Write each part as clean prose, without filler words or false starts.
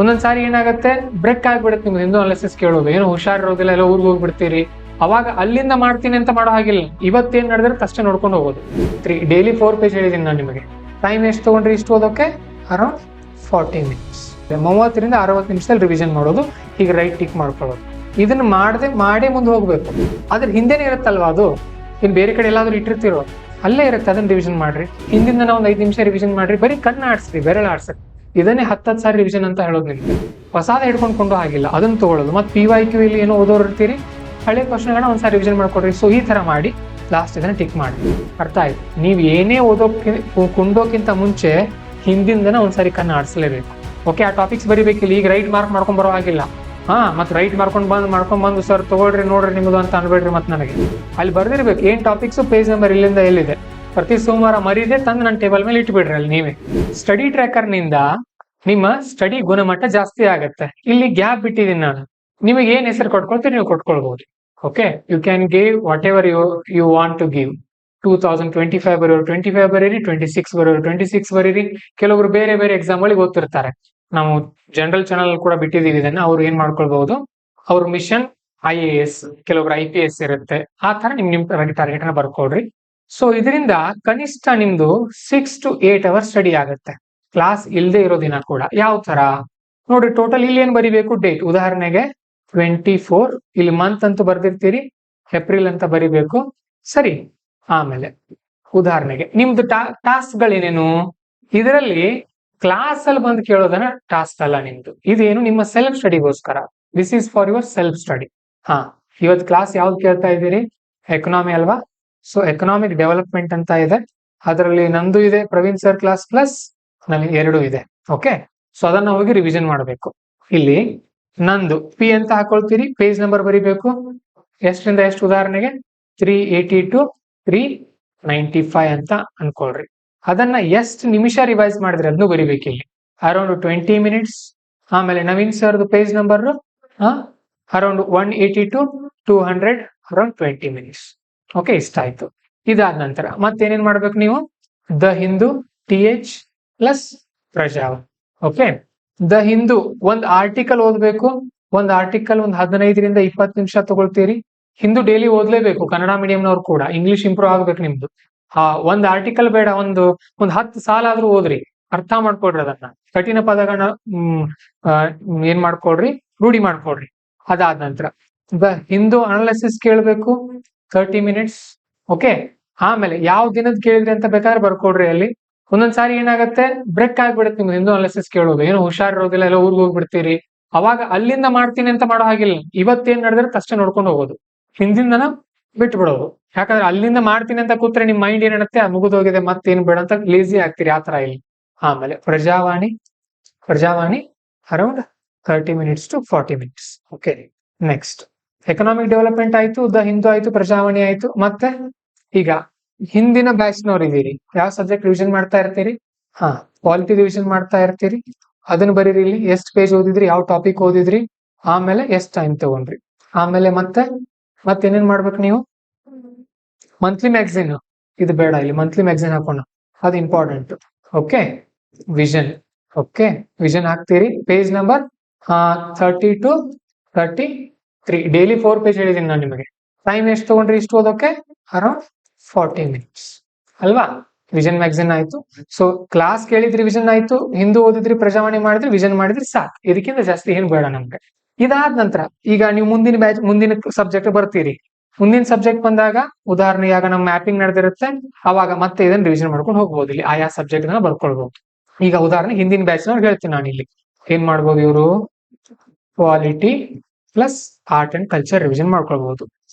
ಒಂದೊಂದ್ಸಾರಿ ಏನಾಗುತ್ತೆ ಬ್ರೇಕ್ ಆಗ್ಬಿಡುತ್ತೆ ನಿಮ್ಗೆ ಹಿಂದೂ ಅನಾಲಿಸಿಸ್ ಕೇಳೋದು, ಏನೋ ಹುಷಾರಿರೋದಿಲ್ಲ, ಎಲ್ಲ ಊರಿಗೆ ಹೋಗ್ಬಿಡ್ತೀರಿ. ಅವಾಗ ಅಲ್ಲಿಂದ ಮಾಡ್ತೀನಿ ಅಂತ ಮಾಡೋ ಹಾಗಿಲ್ಲ, ಇವತ್ತೇನ್ ನಡೆದ್ರೆ ಅಷ್ಟೇ ನೋಡ್ಕೊಂಡು ಹೋಗೋದು. ಡೈಲಿ 4 ಪೇಜ್ ಹೇಳಿದೀನಿ ನಾನು ನಿಮಗೆ. ಟೈಮ್ ಎಷ್ಟು ತಗೊಂಡ್ರಿ ಇಷ್ಟು ಓದೋಕೆ? Around 40 minutes. 30ರಿಂದ 60 ನಿಮಿಷದಲ್ಲಿ ರಿವಿಷನ್ ಮಾಡೋದು, ಈಗ ರೈಟ್ ಟಿಕ್ ಮಾಡ್ಕೊಳ್ಳೋದು. ಇದನ್ನ ಮಾಡೇ ಮುಂದೆ ಹೋಗ್ಬೇಕು. ಅದ್ರ ಹಿಂದೆನೇ ಇರುತ್ತಲ್ವಾ ಅದು, ಇನ್ ಬೇರೆ ಕಡೆ ಎಲ್ಲಾದ್ರೂ ಇಟ್ಟಿರ್ತಿರೋ ಅಲ್ಲೇ ಇರುತ್ತೆ, ಅದನ್ನ ರಿವಿಷನ್ ಮಾಡ್ರಿ. ಹಿಂದಿಂದ ನಾವು ಒಂದು 5 ನಿಮಿಷ ರಿವಿಷನ್ ಮಾಡ್ರಿ, ಬರೀ ಕಣ್ಣು ಆಡ್ಸ್ರಿ, ಬೆರಳು ಆಡ್ಸ್ರಿ. ಇದನ್ನೇ 10 ಸಾರಿ ರಿವಿಷನ್ ಅಂತ ಹೇಳೋದು ನಿಮ್ಗೆ. ಹೊಸಾದ ಹಿಡ್ಕೊಂಡು ಆಗಿಲ್ಲ, ಅದನ್ನ ತಗೊಳ್ಳೋದು. ಮತ್ತೆ PYQ ಇಲ್ಲಿ ಏನೋ ಓದೋರು ಇರ್ತೀರಿ, ಹಳೆ ಕ್ವಶನ್ಗಳನ್ನ ಒಂದ್ಸಾರಿ ರಿವಿಷನ್ ಮಾಡ್ಕೊಡ್ರಿ. ಸೊ ಈ ತರ ಮಾಡಿ ಲಾಸ್ಟ್ ಇದನ್ನ ಟಿಕ್ ಮಾಡಿ. ಅರ್ಥ ಆಯ್ತು? ನೀವು ಏನೇ ಕುಂಡೋಕ್ಕಿಂತ ಮುಂಚೆ ಹಿಂದಿಂದನ ಒಂದ್ಸಾರಿ ಕಣ್ಣು ಆಡಿಸಲೇಬೇಕು. ಓಕೆ, ಆ ಟಾಪಿಕ್ಸ್ ಬರಿಬೇಕಿಲ್ಲ. ಈಗ ರೈಟ್ ಮಾರ್ಕ್ ಮಾಡ್ಕೊಂಡ್ ಬರೋ ಆಗಿಲ್ಲ. ಮತ್ತೆ ರೈಟ್ ಮಾಡ್ಕೊಂಡ್ ಬಂದು ಸರ್ ತಗೊಳ್ರಿ ನೋಡ್ರಿ ನಿಮ್ಮದು ಅಂತ ಅನ್ಬೇಡ್ರಿ. ಮತ್ತೆ ನನಗೆ ಅಲ್ಲಿ ಬರ್ದಿರ್ಬೇಕು ಏನ್ ಟಾಪಿಕ್ಸ್, ಪೇಜ್ ನಂಬರ್ ಇಲ್ಲಿಂದ ಎಲ್ಲಿದೆ. ಪ್ರತಿ ಸೋಮವಾರ ಮರಿದೆ ತಂದು ನನ್ನ ಟೇಬಲ್ ಮೇಲೆ ಇಟ್ಬಿಡ್ರಿ. ಅಲ್ಲಿ ನೀವೇ ಸ್ಟಡಿ ಟ್ರ್ಯಾಕರ್ ನಿಂದ ನಿಮ್ಮ ಸ್ಟಡಿ ಗುಣಮಟ್ಟ ಜಾಸ್ತಿ ಆಗತ್ತೆ. ಇಲ್ಲಿ ಗ್ಯಾಪ್ ಬಿಟ್ಟಿದ್ದೀನಿ ನಾನು, ನಿಮಗೆ ಏನ್ ಹೆಸರು ಕೊಟ್ಕೊಳ್ತೀರಿ ನೀವು ಕೊಟ್ಕೊಳ್ಬಹುದು. Okay, you can give whatever you want to give. 2025 ಬರೋರು 25 ಬರೀರಿ, 26 ಬರೋರು 26 ಬರೀರಿ. ಕೆಲವರು ಬೇರೆ ಬೇರೆ ಎಕ್ಸಾಮ್ಗಳಿಗೆ ಓದ್ತಿರ್ತಾರೆ. ನಾವು ಜನರಲ್ ಚಾನಲ್ ಕೂಡ ಬಿಟ್ಟಿದೀವಿ ಇದನ್ನ. ಅವ್ರು ಏನ್ ಮಾಡ್ಕೊಳ್ಬಹುದು, ಅವ್ರ ಮಿಷನ್ IAS, ಕೆಲವೊಬ್ರು IPS ಇರುತ್ತೆ. ಆ ತರ ನಿಮ್ ಟಾರ್ಗೆಟ್ ನ ಬರ್ಕೊಳ್ರಿ. ಸೊ ಇದರಿಂದ ಕನಿಷ್ಠ ನಿಮ್ದು 6 to 8 ಅವರ್ಸ್ ಸ್ಟಡಿ ಆಗುತ್ತೆ, ಕ್ಲಾಸ್ ಇಲ್ಲದೆ ಇರೋ ದಿನ ಕೂಡ. ಯಾವ ತರ ನೋಡ್ರಿ, ಟೋಟಲ್ ಇಲ್ಲಿ ಏನ್ ಬರಿಬೇಕು, ಡೇಟ್. ಉದಾಹರಣೆಗೆ 24, ಇಲ್ಲಿ ಮಂತ್ ಅಂತೂ ಬರ್ದಿರ್ತೀರಿ, ಏಪ್ರಿಲ್ ಅಂತ ಬರಿಬೇಕು. ಸರಿ, ಆಮೇಲೆ ಉದಾಹರಣೆಗೆ ನಿಮ್ದು ಟಾಸ್ಕ್ ಗಳೇನೇನು, ಇದರಲ್ಲಿ ಕ್ಲಾಸ್ ಅಲ್ಲಿ ಬಂದು ಕೇಳೋದನ್ನ ಟಾಸ್ಕ್ ಅಲ್ಲ ನಿಮ್ದು. ಇದೇನು ನಿಮ್ಮ ಸೆಲ್ಫ್ ಸ್ಟಡಿಗೋಸ್ಕರ. This is for your self study. ಇವತ್ತು ಕ್ಲಾಸ್ ಯಾವ್ದು ಕೇಳ್ತಾ ಇದ್ದೀರಿ? ಎಕನಾಮಿ ಅಲ್ವಾ? ಸೊ ಎಕನಾಮಿಕ್ ಡೆವಲಪ್ಮೆಂಟ್ ಅಂತ ಇದೆ, ಅದರಲ್ಲಿ ನಂದು ಇದೆ, ಪ್ರವೀಣ್ ಸರ್ ಕ್ಲಾಸ್ ಪ್ಲಸ್ ನಮಗೆ 2 ಇದೆ. ಓಕೆ, ಸೊ ಅದನ್ನ ಹೋಗಿ ರಿವಿಷನ್ ಮಾಡಬೇಕು. ಇಲ್ಲಿ ನಂದು P ಅಂತ ಹಾಕೊಳ್ತೀರಿ, ಪೇಜ್ ನಂಬರ್ ಬರಿಬೇಕು. ಎಷ್ಟರಿಂದ ಎಷ್ಟು? ಉದಾಹರಣೆಗೆ 380 to 395 ಅಂತ ಅನ್ಕೊಳ್ರಿ. ಅದನ್ನ ಎಷ್ಟು ನಿಮಿಷ ರಿವೈಸ್ ಮಾಡಿದ್ರೆ ಅದನ್ನು ಬರಿಬೇಕು ಇಲ್ಲಿ. Around 20 minutes. ಆಮೇಲೆ ನವೀನ್ ಸರ್ದು page number around 180 to 200, around 20 minutes. Okay, ಇಷ್ಟ ಆಯ್ತು. ಇದಾದ ನಂತರ ಮತ್ತೇನೇನ್ ಮಾಡ್ಬೇಕು ನೀವು? The Hindu TH plus Prajavani. Okay, the Hindu ಒಂದ್ ಆರ್ಟಿಕಲ್ ಓದ್ಬೇಕು. ಒಂದ್ ಆರ್ಟಿಕಲ್ 15ರಿಂದ 20 ನಿಮಿಷ ತಗೊಳ್ತೀರಿ. ಹಿಂದೂ ಡೈಲಿ ಓದ್ಲೇಬೇಕು, ಕನ್ನಡ ಮೀಡಿಯಂನವ್ರು ಕೂಡ. ಇಂಗ್ಲಿಷ್ ಇಂಪ್ರೂವ್ ಆಗ್ಬೇಕು ನಿಮ್ದು. ಒಂದ್ ಆರ್ಟಿಕಲ್ ಬೇಡ, ಒಂದು 10 ಸಾಲ ಆದ್ರೂ ಓದ್ರಿ, ಅರ್ಥ ಮಾಡ್ಕೊಡ್ರಿ. ಅದನ್ನ ಕಠಿಣ ಪದಗಳನ್ನ ಏನ್ ಮಾಡ್ಕೊಡ್ರಿ, ರೂಢಿ ಮಾಡ್ಕೊಡ್ರಿ. ಅದಾದ ನಂತರ ದ ಹಿಂದೂ ಅನಾಲಿಸಿಸ್ ಕೇಳ್ಬೇಕು, 30 ಮಿನಿಟ್ಸ್. ಓಕೆ, ಆಮೇಲೆ ಯಾವ ದಿನದ ಕೇಳಿದ್ರಿ ಅಂತ ಬೇಕಾದ್ರೆ ಬರ್ಕೊಡ್ರಿ. ಅಲ್ಲಿ ಒಂದೊಂದ್ಸಾರಿ ಏನಾಗುತ್ತೆ ಬ್ರೇಕ್ ಆಗ್ಬಿಡುತ್ತೆ ನಿಮ್ಗೆ ಹಿಂದೂ ಅನಾಲಿಸಿಸ್ ಕೇಳೋದು, ಏನೋ ಹುಷಾರಿರೋದಿಲ್ಲ, ಎಲ್ಲ ಊರಿಗೆ ಹೋಗ್ಬಿಡ್ತೀರಿ. ಅವಾಗ ಅಲ್ಲಿಂದ ಮಾಡ್ತೀನಿ ಅಂತ ಮಾಡೋ ಹಾಗಿಲ್ಲ, ಇವತ್ತೇನ್ ನಡೆದ್ರೆ ಅಷ್ಟೇ ನೋಡ್ಕೊಂಡು ಹೋಗೋದು, ಹಿಂದಿಂದನ ಬಿಟ್ಟು ಬಿಡೋದು. ಯಾಕಂದ್ರೆ ಅಲ್ಲಿಂದ ಮಾಡ್ತೀನಿ ಅಂತ ಕೂತ್ರೆ ನಿಮ್ ಮೈಂಡ್ ಏನಿರುತ್ತೆ, ಮುಗಿದೋಗಿದೆ ಮತ್ತೇನ್ ಬೇಡ ಅಂತ ಲೇಸಿ ಆಗ್ತೀರಿ, ಆತರ ಇಲ್ಲಿ. ಆಮೇಲೆ Prajavani around 30 minutes to 40 minutes. Okay, next economic development ಆಯ್ತು, ದ ಹಿಂದೂ ಆಯ್ತು, ಪ್ರಜಾವಾಣಿ ಆಯ್ತು. ಮತ್ತೆ ಈಗ ಹಿಂದಿನ ಬ್ಯಾಚ್ನವ್ರು ಇದೀರಿ, ಯಾವ ಸಬ್ಜೆಕ್ಟ್ ರಿವಿಷನ್ ಮಾಡ್ತಾ ಇರ್ತೀರಿ? ಪಾಲಿಟಿ ರಿವಿಷನ್ ಮಾಡ್ತಾ ಇರ್ತೀರಿ. ಅದನ್ನ ಬರೀರಿ ಇಲ್ಲಿ. ಎಷ್ಟು ಪೇಜ್ ಓದಿದ್ರಿ, ಯಾವ ಟಾಪಿಕ್ ಓದಿದ್ರಿ, ಆಮೇಲೆ ಎಷ್ಟು ಟೈಮ್ ತಗೊಂಡ್ರಿ. ಆಮೇಲೆ ಮತ್ತೇನೇನ್ ಮಾಡ್ಬೇಕು ನೀವು? ಮಂತ್ಲಿ ಮ್ಯಾಗಝಿನ್, ಇದು ಬೇಡ, ಇಲ್ಲಿ ಮಂತ್ಲಿ ಮ್ಯಾಗಝಿನ್ ಹಾಕೋಣ, ಅದು important. Okay, vision. Okay, vision ಹಾಕ್ತೀರಿ. Page number 30 to 33. Daily 4 page ಹೇಳಿದೀನಿ ನಾನು ನಿಮಗೆ. ಟೈಮ್ ಎಷ್ಟು ತಗೊಂಡ್ರಿ ಇಷ್ಟು ಓದೋಕೆ? ಅರೌಂಡ್ 40 ಮಿನಿಟ್ಸ್ ಅಲ್ವಾ? ವಿಷನ್ ಮ್ಯಾಗಝಿನ್ ಆಯ್ತು. ಸೊ ಕ್ಲಾಸ್ ಕೇಳಿದ್ರಿ, ವಿಷನ್ ಆಯ್ತು. ಹಿಂದೂ ಓದಿದ್ರಿ, ಪ್ರಜಾವಾಣಿ ಮಾಡಿದ್ರಿ, ವಿಷನ್ ಮಾಡಿದ್ರಿ, ಸಾಕು. ಇದಕ್ಕಿಂತ ಜಾಸ್ತಿ ಏನು ಬೇಡ ನಮ್ಗೆ. ಇದಾದ ನಂತರ ಈಗ ನೀವು ಮುಂದಿನ ಸಬ್ಜೆಕ್ಟ್ ಬರ್ತೀರಿ. ಮುಂದಿನ ಸಬ್ಜೆಕ್ಟ್ ಬಂದಾಗ ಉದಾಹರಣೆಗೆ ಆಗ ನಮ್ಮ ಮ್ಯಾಪಿಂಗ್ ನಡೆದಿರುತ್ತೆ, ಅವಾಗ ಮತ್ತೆ ಇದನ್ನ ರಿವಿಷನ್ ಮಾಡ್ಕೊಂಡು ಹೋಗ್ಬೋದು. ಇಲ್ಲಿ ಆಯಾ ಸಬ್ಜೆಕ್ಟ್ ನ ಬರ್ಕೊಳ್ಬಹುದು. ಈಗ ಉದಾಹರಣೆ ಹಿಂದಿನ ಬ್ಯಾಚ್ ನವ್ರು ಹೇಳ್ತೀನಿ ನಾನು. ಇಲ್ಲಿ ಏನ್ ಮಾಡ್ಬೋದು ಇವರು? Polity plus art and culture revision ಮಾಡ್ಕೊಳ್ಬಹುದು.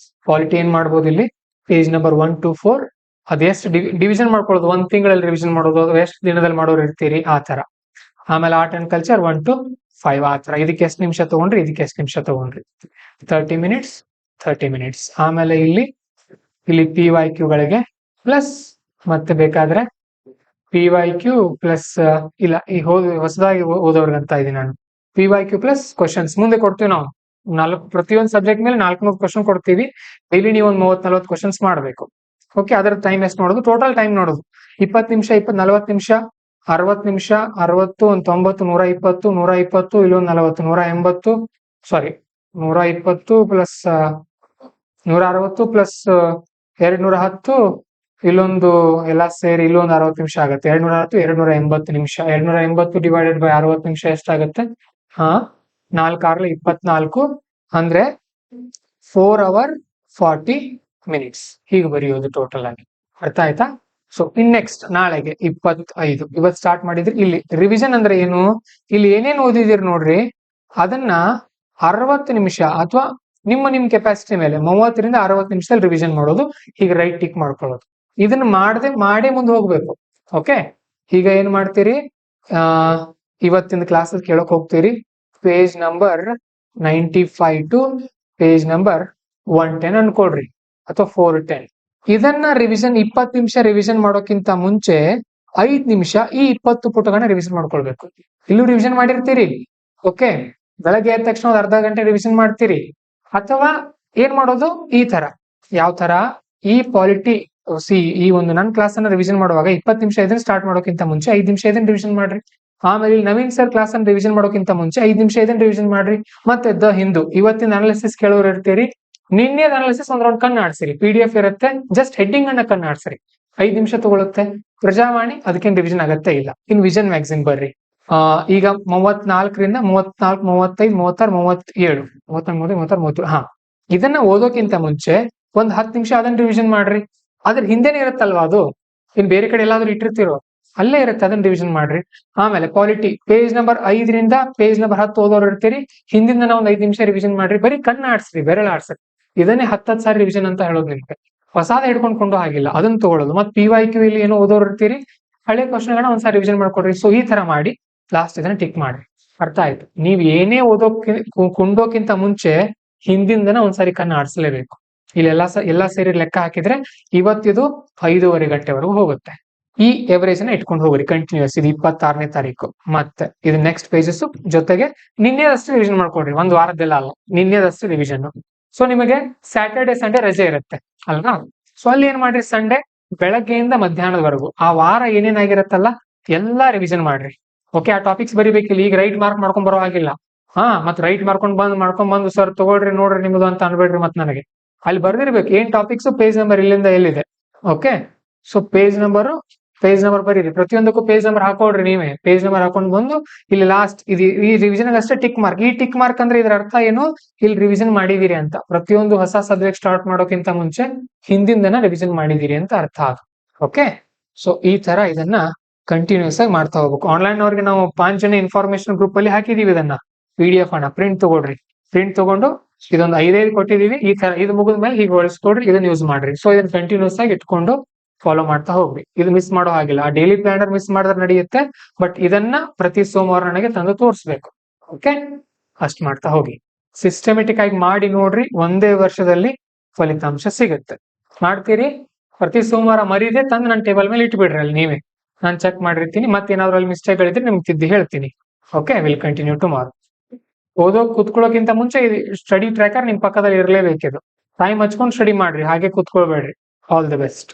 ಪಾಲಿಟಿ ಏನ್ ಮಾಡ್ಬೋದು ಇಲ್ಲಿ? Page number 1 to 4. ಅದೆಷ್ಟು ಡಿವಿಷನ್ ಮಾಡ್ಕೊಳ್ಳೋದು, 1 ತಿಂಗಳಲ್ಲಿ ರಿವಿಷನ್ ಮಾಡೋದು, ಎಷ್ಟು ದಿನದಲ್ಲಿ ಮಾಡೋರು ಇರ್ತೀರಿ, ಆ ತರ. ಆಮೇಲೆ ಆರ್ಟ್ ಅಂಡ್ ಕಲ್ಚರ್ 1 to 5, ಆ ತರ. ಇದಕ್ಕೆ ಎಷ್ಟು ನಿಮಿಷ ತಗೊಂಡ್ರಿ, ಇದಕ್ಕೆ ಎಷ್ಟು ನಿಮಿಷ ತಗೊಂಡ್ರಿ, 30 ಮಿನಿಟ್ಸ್ 30 ಮಿನಿಟ್ಸ್. ಆಮೇಲೆ ಇಲ್ಲಿ PYQ ಗಳಿಗೆ ಪ್ಲಸ್, ಮತ್ತೆ ಬೇಕಾದ್ರೆ PYQ ಪ್ಲಸ್ ಇಲ್ಲ, ಈ ಹೊಸದಾಗಿ ಓದೋರ್ಗಂತ ಇದೀನಿ ನಾನು. PYQ ಪ್ಲಸ್ ಕ್ವಶನ್ಸ್ ಮುಂದೆ ಕೊಡ್ತೀವಿ ನಾವು. ಪ್ರತಿಯೊಂದು ಸಬ್ಜೆಕ್ಟ್ ಮೇಲೆ 400 ಕ್ವಶನ್ ಕೊಡ್ತೀವಿ. ಡೈಲಿ ನೀವು ಒಂದು 30-40 ಕ್ವಶನ್ಸ್ ಮಾಡಬೇಕು. ಓಕೆ, ಅದರ ಟೈಮ್ ಎಷ್ಟು ನೋಡೋದು? ಟೋಟಲ್ ಟೈಮ್ ನೋಡೋದು 20 ನಿಮಿಷ, 40 ನಿಮಿಷ, 60 ನಿಮಿಷ, 60, ಒಂದು 90, 120, 120, ಇಲ್ಲೊಂದು 40, 180, ಸಾರಿ 120 ಪ್ಲಸ್ 160 ಪ್ಲಸ್ 210, ಇಲ್ಲೊಂದು ಎಲ್ಲ ಸೇರಿ ಇಲ್ಲೊಂದು 60 ನಿಮಿಷ ಆಗುತ್ತೆ. 210, 280 ನಿಮಿಷ. 280 ಡಿವೈಡೆಡ್ ಬೈ 60 ನಿಮಿಷ ಎಷ್ಟಾಗುತ್ತೆ? 4 24, ಅಂದ್ರೆ 4 hours 40 minutes. ಹೀಗೆ ಬರೆಯೋದು ಟೋಟಲ್ ಆಗಿ. ಅರ್ಥ ಆಯ್ತಾ? ಸೊ ನೆಕ್ಸ್ಟ್ ನಾಳೆಗೆ 25. ಇವತ್ತು ಸ್ಟಾರ್ಟ್ ಮಾಡಿದ್ರಿ. ಇಲ್ಲಿ ರಿವಿಷನ್ ಅಂದ್ರೆ ಏನು? ಇಲ್ಲಿ ಏನೇನು ಓದಿದಿರಿ ನೋಡ್ರಿ, ಅದನ್ನ 60 ನಿಮಿಷ ಅಥವಾ ನಿಮ್ ಕೆಪಾಸಿಟಿ ಮೇಲೆ 30ರಿಂದ 60 ನಿಮಿಷದಲ್ಲಿ ರಿವಿಷನ್ ಮಾಡೋದು. ಹೀಗೆ ರೈಟ್ ಟಿಕ್ ಮಾಡ್ಕೊಳ್ಳೋದು. ಇದನ್ನ ಮಾಡೇ ಮುಂದೆ ಹೋಗ್ಬೇಕು. ಓಕೆ, ಈಗ ಏನ್ ಮಾಡ್ತೀರಿ? ಇವತ್ತಿನ ಕ್ಲಾಸ್ ಕೇಳಕ್ ಹೋಗ್ತೀರಿ. Page number 95 to page number 110 ಅನ್ಕೊಳ್ರಿ, ಅಥವಾ 410. ಇದನ್ನ ರಿವಿಷನ್ 20 ನಿಮಿಷ ರಿವಿಷನ್ ಮಾಡೋಕ್ಕಿಂತ ಮುಂಚೆ 5 ನಿಮಿಷ ಈ 20 ಪುಟಗಳನ್ನ ರಿವಿಷನ್ ಮಾಡ್ಕೊಳ್ಬೇಕು. ಇಲ್ಲೂ ರಿವಿಷನ್ ಮಾಡಿರ್ತೀರಿ. ಓಕೆ, ಬೆಳಗ್ಗೆ ಎದ್ದ ತಕ್ಷಣ ಒಂದು ಅರ್ಧ ಗಂಟೆ ರಿವಿಷನ್ ಮಾಡ್ತೀರಿ. ಅಥವಾ ಏನ್ ಮಾಡೋದು? ಈ ತರ. ಯಾವ ತರ? ಈ ಪಾಲಿಟಿ ಈ ಒಂದು ನನ್ನ ಕ್ಲಾಸ್ ಅನ್ನ ರಿವಿಷನ್ ಮಾಡುವಾಗ 20 ನಿಮಿಷ ಇದನ್ನ ಸ್ಟಾರ್ಟ್ ಮಾಡೋಕ್ಕಿಂತ ಮುಂಚೆ 5 ನಿಮಿಷ ಇದನ್ನ ರಿವಿಷನ್ ಮಾಡ್ರಿ. ಆಮೇಲೆ ಇಲ್ಲಿ ನವೀನ್ ಸರ್ ಕ್ಲಾಸ್ ಅನ್ನು ರಿವಿಷನ್ ಮಾಡೋಕ್ಕಿಂತ ಮುಂಚೆ 5 ನಿಮಿಷ ಇದನ್ನ ರಿವಿಷನ್ ಮಾಡ್ರಿ. ಮತ್ತೆ ಹಿಂದೂ ಇವತ್ತಿನ ಅನಾಲಿಸಿಸ್ ಕೇಳೋರು ಇರ್ತೀರಿ. ನಿನ್ನೆದ ಅನಾಲಿಸಿಸ್ ಒಂದ್ ರೌಂಡ್ ಕಣ್ಣು ಆಡ್ಸಿರಿ. PDF ಇರುತ್ತೆ, ಜಸ್ಟ್ ಹೆಡ್ಡಿಂಗ್ ಅನ್ನ ಕಣ್ಣು ಆಡ್ಸಿರಿ. 5 ನಿಮಿಷ ತಗೊಳುತ್ತೆ. ಪ್ರಜಾವಾಣಿ ಅದಕ್ಕೇನು ರಿವಿಷನ್ ಅಗತ್ಯ ಇಲ್ಲ. ಇನ್ ವಿಷನ್ ಮ್ಯಾಗಝಿನ್ ಬರ್ರಿ. ಈಗ 34ರಿಂದ 34, 35, 36, 37, 33. ಇದನ್ನ ಓದೋಕ್ಕಿಂತ ಮುಂಚೆ ಒಂದ್ 10 ನಿಮಿಷ ಅದನ್ನ ರಿವಿಷನ್ ಮಾಡ್ರಿ. ಅದ್ರ ಹಿಂದೆನೆ ಇರುತ್ತಲ್ವಾ ಅದು, ಇನ್ ಬೇರೆ ಕಡೆ ಎಲ್ಲಾದ್ರೂ ಇಟ್ಟಿರ್ತಿರೋ ಅಲ್ಲೇ ಇರುತ್ತೆ, ಅದನ್ನ ರಿವಿಷನ್ ಮಾಡ್ರಿ. ಆಮೇಲೆ ಪಾಲಿಟಿ ಪೇಜ್ ನಂಬರ್ 5ರಿಂದ ಪೇಜ್ ನಂಬರ್ 10 ಓದೋರು ಇರ್ತೀರಿ. ಹಿಂದಿಂದ ಒಂದ್ 5 ನಿಮಿಷ ರಿವಿಷನ್ ಮಾಡ್ರಿ. ಬರೀ ಕಣ್ಣು ಆಡ್ಸ್ರಿ, ಬೆರಳು ಆಡ್ಸ್ರಿ. ಇದನ್ನೇ 10 ಸಾರಿ ರಿವಿಷನ್ ಅಂತ ಹೇಳೋದು. ನಿಮ್ಗೆ ಹೊಸಾದ ಹಿಡ್ಕೊಂಡು ಆಗಿಲ್ಲ, ಅದನ್ನ ತಗೊಳ್ಳೋದು. ಮತ್ತೆ PYQ ಇಲ್ಲಿ ಏನೋ ಓದೋರು ಇರ್ತೀರಿ, ಹಳೆ ಕ್ವಶನ್ಗಳನ್ನ ಒಂದ್ಸಾರಿ ರಿವಿಷನ್ ಮಾಡ್ಕೊಡ್ರಿ. ಸೊ ಈ ತರ ಮಾಡಿ ಲಾಸ್ಟ್ ಇದನ್ನ ಟಿಕ್ ಮಾಡ್ರಿ. ಅರ್ಥ ಆಯ್ತು? ನೀವ್ ಏನೇ ಕುಂಡೋಕ್ಕಿಂತ ಮುಂಚೆ ಹಿಂದಿಂದನ ಒಂದ್ಸಾರಿ ಕಣ್ಣು ಆಡ್ಸಲೇಬೇಕು. ಇಲ್ಲಿ ಎಲ್ಲಾ ಸೇರಿ ಲೆಕ್ಕ ಹಾಕಿದ್ರೆ ಇವತ್ತಿದು 5:30 ಗಂಟೆವರೆಗೂ ಹೋಗುತ್ತೆ. ಈ ಎವರೇಜ್ ನ ಇಟ್ಕೊಂಡು ಹೋಗ್ರಿ ಕಂಟಿನ್ಯೂಸ್. ಇದು 26ನೇ ತಾರೀಕು. ಮತ್ತೆ ಇದು ನೆಕ್ಸ್ಟ್ ಪೇಜಸ್ ಜೊತೆಗೆ ನಿನ್ನೆದಷ್ಟು ರಿವಿಷನ್ ಮಾಡ್ಕೊಡ್ರಿ. ಒಂದ್ ವಾರದ್ದೆಲ್ಲ ಅಲ್ಲ, ನಿನ್ನೆದಷ್ಟು ರಿವಿಷನ್. ಸೊ ನಿಮಗೆ ಸ್ಯಾಟರ್ಡೆ ಸಂಡೇ ರಜೆ ಇರುತ್ತೆ ಅಲ್ವಾ? ಸೊ ಅಲ್ಲಿ ಏನ್ ಮಾಡ್ರಿ, ಸಂಡೇ ಬೆಳಗ್ಗೆಯಿಂದ ಮಧ್ಯಾಹ್ನದವರೆಗೂ ಆ ವಾರ ಏನೇನಾಗಿರತ್ತಲ್ಲ ಎಲ್ಲಾ ರಿವಿಷನ್ ಮಾಡ್ರಿ. ಓಕೆ, ಆ ಟಾಪಿಕ್ಸ್ ಬರಿಬೇಕಿಲ್ಲ. ಈಗ ರೈಟ್ ಮಾರ್ಕ್ ಮಾಡ್ಕೊಂಡ್ ಬರೋ ಹಾಗಿಲ್ಲ. ಮತ್ ರೈಟ್ ಮಾಡ್ಕೊಂಡ್ ಬಂದು ಸರ್ ತಗೊಳ್ರಿ ನೋಡ್ರಿ ನಿಮ್ದು ಅಂತ ಅನ್ಬೇಡ್ರಿ. ಮತ್ ನನಗೆ ಅಲ್ಲಿ ಬರ್ದಿರ್ಬೇಕು ಏನ್ ಟಾಪಿಕ್ಸ್, ಪೇಜ್ ನಂಬರ್ ಇಲ್ಲಿಂದ ಎಲ್ಲಿದೆ. ಓಕೆ, ಸೊ ಪೇಜ್ ನಂಬರ್ ಬರೀರಿ. ಪ್ರತಿಯೊಂದಕ್ಕೂ ಪೇಜ್ ನಂಬರ್ ಹಾಕೊಳ್ರಿ. ನೀವೇ ಪೇಜ್ ನಂಬರ್ ಹಾಕೊಂಡ್ ಬಂದು ಇಲ್ಲಿ ಲಾಸ್ಟ್ ಇದು ಈ ರಿವಿಷನ್ ಅಷ್ಟೇ ಟಿಕ್ ಮಾರ್ಕ್. ಈ ಟಿಕ್ ಮಾರ್ಕ್ ಅಂದ್ರೆ ಇದ್ರ ಅರ್ಥ ಏನು? ಇಲ್ಲಿ ರಿವಿಷನ್ ಮಾಡಿದೀರಿ ಅಂತ. ಪ್ರತಿಯೊಂದು ಹೊಸ ಸಬ್ಜೆಕ್ಟ್ ಸ್ಟಾರ್ಟ್ ಮಾಡೋಕ್ಕಿಂತ ಮುಂಚೆ ಹಿಂದಿಂದನ ರಿವಿಷನ್ ಮಾಡಿದೀರಿ ಅಂತ ಅರ್ಥ ಅದು. ಓಕೆ, ಸೊ ಈ ತರ ಇದನ್ನ ಕಂಟಿನ್ಯೂಸ್ ಆಗಿ ಮಾಡ್ತಾ ಹೋಗ್ಬೇಕು. ಆನ್ಲೈನ್ ಅವ್ರಿಗೆ ನಾವು 5 ಜನ ಇನ್ಫಾರ್ಮೇಶನ್ ಗ್ರೂಪ್ ಅಲ್ಲಿ ಹಾಕಿದೀವಿ. ಇದನ್ನ PDF ಅನ್ನ ಪ್ರಿಂಟ್ ತಗೊಳ್ರಿ. ಪ್ರಿಂಟ್ ತಗೊಂಡು ಇದೊಂದು 5 ಕೊಟ್ಟಿದೀವಿ. ಈ ತರ ಇದು ಮುಗಿದ ಮೇಲೆ ಹೀಗೆ ಹೊಳಿಸ್ಕೊಡ್ರಿ, ಇದನ್ನ ಯೂಸ್ ಮಾಡ್ರಿ. ಸೊ ಇದನ್ನ ಕಂಟಿನ್ಯೂಸ್ ಆಗಿ ಇಟ್ಕೊಂಡು ಫಾಲೋ ಮಾಡ್ತಾ ಹೋಗ್ರಿ. ಇದು ಮಿಸ್ ಮಾಡೋ ಹಾಗಿಲ್ಲ. ಆ ಡೈಲಿ ಪ್ಲಾನರ್ ಮಿಸ್ ಮಾಡಿದ್ರೆ ನಡೆಯುತ್ತೆ, ಬಟ್ ಇದನ್ನ ಪ್ರತಿ ಸೋಮವಾರ ನನಗೆ ತಂದು ತೋರಿಸ್ಬೇಕು. ಓಕೆ, ಅಷ್ಟ್ ಮಾಡ್ತಾ ಹೋಗಿ. ಸಿಸ್ಟಮೆಟಿಕ್ ಆಗಿ ಮಾಡಿ ನೋಡ್ರಿ, ಒಂದೇ ವರ್ಷದಲ್ಲಿ ಫಲಿತಾಂಶ ಸಿಗುತ್ತೆ. ಮಾಡ್ತೀರಿ? ಪ್ರತಿ ಸೋಮವಾರ ಮರೀದೆ ತಂದು ನನ್ನ ಟೇಬಲ್ ಮೇಲೆ ಇಟ್ಬಿಡ್ರಿ. ಅಲ್ಲಿ ನೀವೇ ನಾನು ಚೆಕ್ ಮಾಡಿರ್ತೀನಿ. ಮತ್ತೇನಾದ್ರೂ ಅಲ್ಲಿ ಮಿಸ್ಟೇಕ್ ಗಳಿದ್ರೆ ನಿಮ್ಗೆ ತಿದ್ದಿ ಹೇಳ್ತೀನಿ. Okay, will continue tomorrow. ಓದೋಕ್ ಕುತ್ಕೊಳ್ಳೋಕ್ಕಿಂತ ಮುಂಚೆ ಸ್ಟಡಿ ಟ್ರ್ಯಾಕರ್ ನಿಮ್ ಪಕ್ಕದಲ್ಲಿ ಇರಲೇಬೇಕಿದು. ಟೈಮ್ ಹಚ್ಕೊಂಡು ಸ್ಟಡಿ ಮಾಡ್ರಿ, ಹಾಗೆ ಕುತ್ಕೊಳ್ಬೇಡ್ರಿ. All the best.